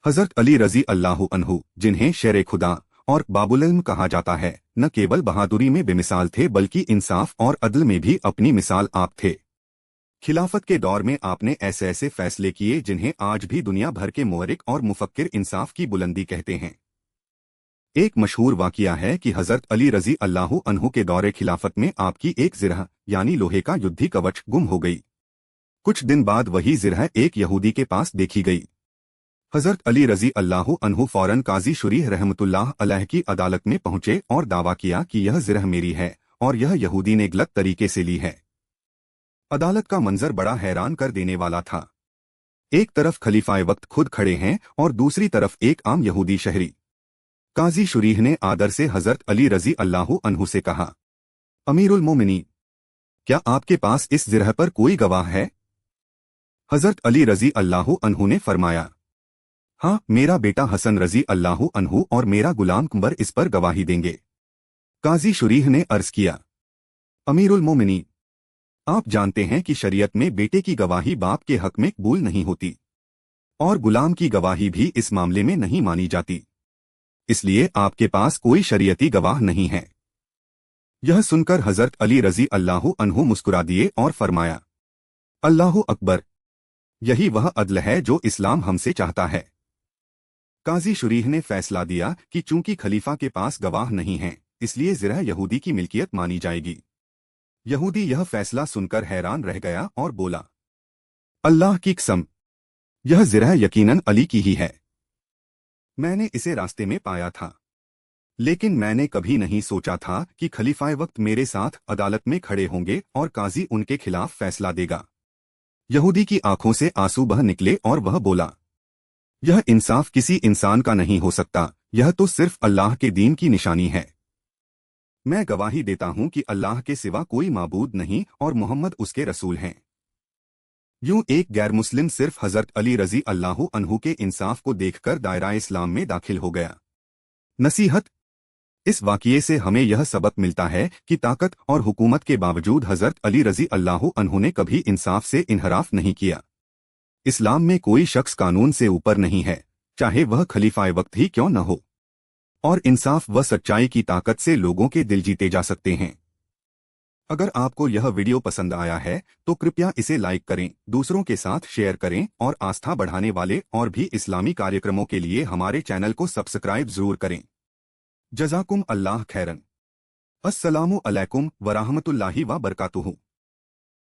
हजरत अली रजी अल्लाह अन्हु, जिन्हें शेर खुदा और बाबुल इल्म कहा जाता है, न केवल बहादुरी में बेमिसाल थे बल्कि इंसाफ और अदल में भी अपनी मिसाल आप थे। खिलाफत के दौर में आपने ऐसे ऐसे फैसले किए जिन्हें आज भी दुनिया भर के मुअर्रिख और मुफक्किर इंसाफ की बुलंदी कहते हैं। एक मशहूर वाक़िया है कि हजरत अली रजी अल्लाह अन्हु के दौरे खिलाफत में आपकी एक जिरह यानी लोहे का युद्धि कवच गुम हो गई। कुछ दिन बाद वही जिरह एक यहूदी के पास देखी गई। हजरत अली रजी अल्लाह अन्हु फौरन काजी शुरीह रहमतुल्लाह अलैह की अदालत में पहुंचे और दावा किया कि यह जिरह मेरी है और यह यहूदी ने गलत तरीके से ली है। अदालत का मंजर बड़ा हैरान कर देने वाला था। एक तरफ खलीफाए वक्त खुद खड़े हैं और दूसरी तरफ एक आम यहूदी शहरी। काजी शुरीह ने आदर से हजरत अली रजी अल्लाह अन्हु से कहा, अमीरुल मोमिनीन, क्या आपके पास इस जिरह पर कोई गवाह है? हजरत अली रजी अल्लाह अन्हु ने फरमाया, हाँ, मेरा बेटा हसन रजी अल्लाह अन्हु और मेरा गुलाम कुंबर इस पर गवाही देंगे। काजी शुरीह ने अर्ज किया, अमीरुल मोमिनीन, आप जानते हैं कि शरीयत में बेटे की गवाही बाप के हक में कबूल नहीं होती और गुलाम की गवाही भी इस मामले में नहीं मानी जाती, इसलिए आपके पास कोई शरीयती गवाह नहीं है। यह सुनकर हजरत अली रजी अल्लाह अन्हु मुस्कुरा दिए और फरमाया, अल्लाहु अकबर, यही वह अदल है जो इस्लाम हमसे चाहता है। काजी शुरीह ने फैसला दिया कि चूंकि खलीफा के पास गवाह नहीं है, इसलिए जिरह यहूदी की मिल्कियत मानी जाएगी। यहूदी यह फैसला सुनकर हैरान रह गया और बोला, अल्लाह की कसम, यह जिरह यकीनन अली की ही है। मैंने इसे रास्ते में पाया था, लेकिन मैंने कभी नहीं सोचा था कि खलीफाए वक्त मेरे साथ अदालत में खड़े होंगे और काजी उनके खिलाफ फैसला देगा। यहूदी की आंखों से आंसू बह निकले और वह बोला, यह इंसाफ किसी इंसान का नहीं हो सकता, यह तो सिर्फ अल्लाह के दीन की निशानी है। मैं गवाही देता हूं कि अल्लाह के सिवा कोई माबूद नहीं और मोहम्मद उसके रसूल हैं। यूं एक गैर मुस्लिम सिर्फ हजरत अली रजी अल्लाह अन्हु के इंसाफ को देखकर दायरा इस्लाम में दाखिल हो गया। नसीहत, इस वाक़िए से हमें यह सबक मिलता है कि ताकत और हुकूमत के बावजूद हजरत अली रजी अल्लाह अन्हु ने कभी इंसाफ से इनहराफ नहीं किया। इस्लाम में कोई शख्स कानून से ऊपर नहीं है, चाहे वह खलीफाए वक्त ही क्यों न हो, और इंसाफ व सच्चाई की ताकत से लोगों के दिल जीते जा सकते हैं। अगर आपको यह वीडियो पसंद आया है तो कृपया इसे लाइक करें, दूसरों के साथ शेयर करें और आस्था बढ़ाने वाले और भी इस्लामी कार्यक्रमों के लिए हमारे चैनल को सब्सक्राइब जरूर करें। जज़ाकुम अल्लाह खैरन। अस्सलामु अलैकुम व रहमतुल्लाहि व बरकातुहू।